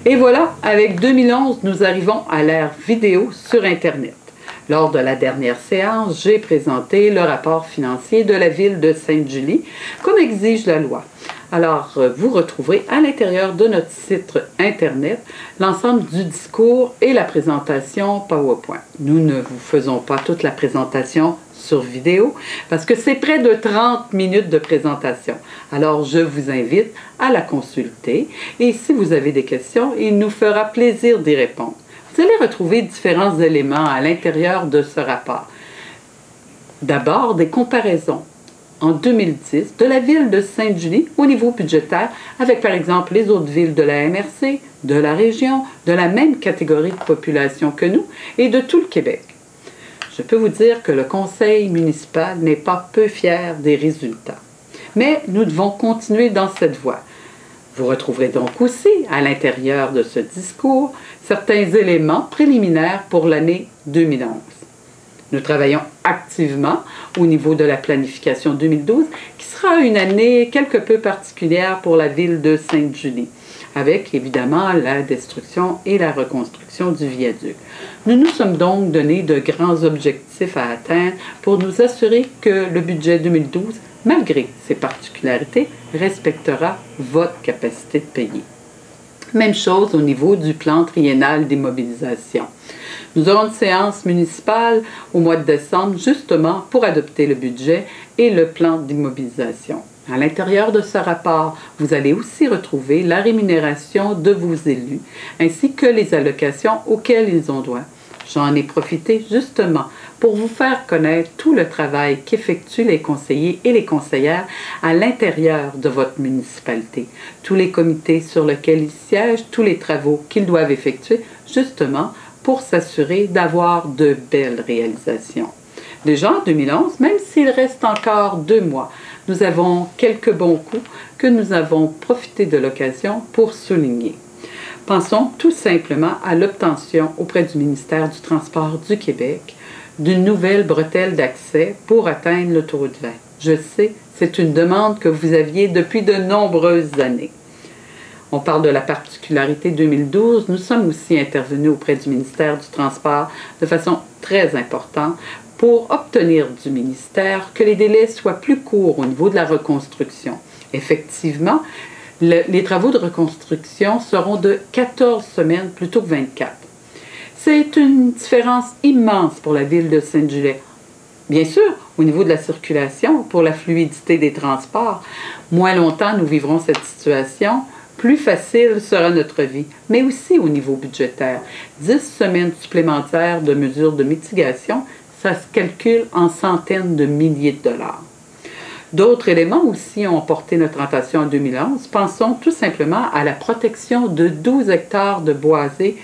Et voilà, avec 2011, nous arrivons à l'ère vidéo sur Internet. Lors de la dernière séance, j'ai présenté le rapport financier de la ville de Sainte-Julie, comme exige la loi. Alors, vous retrouverez à l'intérieur de notre site Internet l'ensemble du discours et la présentation PowerPoint. Nous ne vous faisons pas toute la présentation sur vidéo parce que c'est près de 30 minutes de présentation. Alors, je vous invite à la consulter et si vous avez des questions, il nous fera plaisir d'y répondre. Vous allez retrouver différents éléments à l'intérieur de ce rapport. D'abord, des comparaisons en 2010 de la ville de Sainte-Julie au niveau budgétaire avec par exemple les autres villes de la MRC, de la région, de la même catégorie de population que nous et de tout le Québec. Je peux vous dire que le conseil municipal n'est pas peu fier des résultats. Mais nous devons continuer dans cette voie. Vous retrouverez donc aussi, à l'intérieur de ce discours, certains éléments préliminaires pour l'année 2011. Nous travaillons activement au niveau de la planification 2012, qui sera une année quelque peu particulière pour la ville de Sainte-Julie, avec évidemment la destruction et la reconstruction du viaduc. Nous nous sommes donc donné de grands objectifs à atteindre pour nous assurer que le budget 2012, malgré ses particularités, respectera votre capacité de payer. Même chose au niveau du plan triennal d'immobilisation. Nous aurons une séance municipale au mois de décembre justement pour adopter le budget et le plan d'immobilisation. À l'intérieur de ce rapport, vous allez aussi retrouver la rémunération de vos élus ainsi que les allocations auxquelles ils ont droit. J'en ai profité justement pour vous faire connaître tout le travail qu'effectuent les conseillers et les conseillères à l'intérieur de votre municipalité, tous les comités sur lesquels ils siègent, tous les travaux qu'ils doivent effectuer, justement pour s'assurer d'avoir de belles réalisations. Déjà en 2011, même s'il reste encore 2 mois, nous avons quelques bons coups que nous avons profité de l'occasion pour souligner. Pensons tout simplement à l'obtention auprès du ministère du Transport du Québec d'une nouvelle bretelle d'accès pour atteindre l'autoroute verte. Je sais, c'est une demande que vous aviez depuis de nombreuses années. On parle de la particularité 2012. Nous sommes aussi intervenus auprès du ministère du Transport de façon très importante pour obtenir du ministère que les délais soient plus courts au niveau de la reconstruction. Effectivement, les travaux de reconstruction seront de 14 semaines plutôt que 24. C'est une différence immense pour la ville de Sainte-Julie. Bien sûr, au niveau de la circulation, pour la fluidité des transports, moins longtemps nous vivrons cette situation, plus facile sera notre vie, mais aussi au niveau budgétaire. 10 semaines supplémentaires de mesures de mitigation, ça se calcule en centaines de milliers de dollars. D'autres éléments aussi ont porté notre attention en 2011. Pensons tout simplement à la protection de 12 hectares de boisés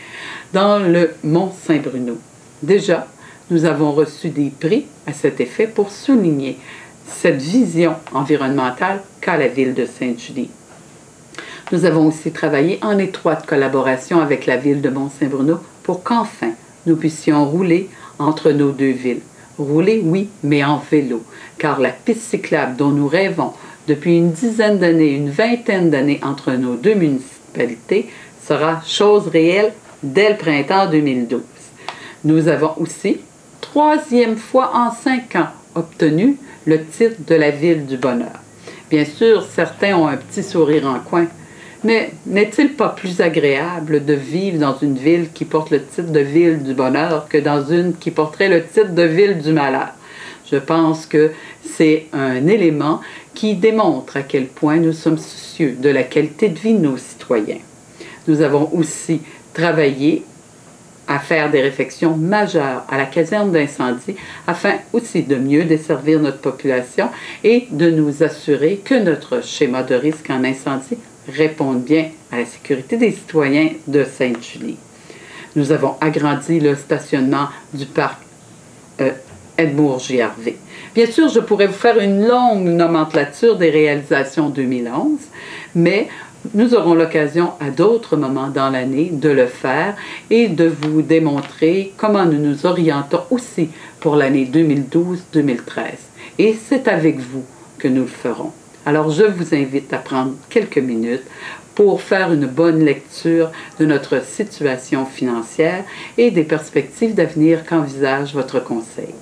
dans le Mont-Saint-Bruno. Déjà, nous avons reçu des prix à cet effet pour souligner cette vision environnementale qu'a la ville de Sainte-Julie. Nous avons aussi travaillé en étroite collaboration avec la ville de Mont-Saint-Bruno pour qu'enfin nous puissions rouler entre nos deux villes. Rouler, oui, mais en vélo, car la piste cyclable dont nous rêvons depuis une dizaine d'années, une vingtaine d'années entre nos deux municipalités sera chose réelle dès le printemps 2012. Nous avons aussi, 3e fois en 5 ans, obtenu le titre de la Ville du Bonheur. Bien sûr, certains ont un petit sourire en coin, mais n'est-il pas plus agréable de vivre dans une ville qui porte le titre de Ville du Bonheur que dans une qui porterait le titre de Ville du Malheur? Je pense que c'est un élément qui démontre à quel point nous sommes soucieux de la qualité de vie de nos citoyens. Nous avons aussi travaillé à faire des réfections majeures à la caserne d'incendie afin aussi de mieux desservir notre population et de nous assurer que notre schéma de risque en incendie réponde bien à la sécurité des citoyens de Sainte-Julie. Nous avons agrandi le stationnement du parc Edmour J. Harvey. Bien sûr, je pourrais vous faire une longue nomenclature des réalisations 2011, mais nous aurons l'occasion à d'autres moments dans l'année de le faire et de vous démontrer comment nous nous orientons aussi pour l'année 2012-2013. Et c'est avec vous que nous le ferons. Alors, je vous invite à prendre quelques minutes pour faire une bonne lecture de notre situation financière et des perspectives d'avenir qu'envisage votre conseil.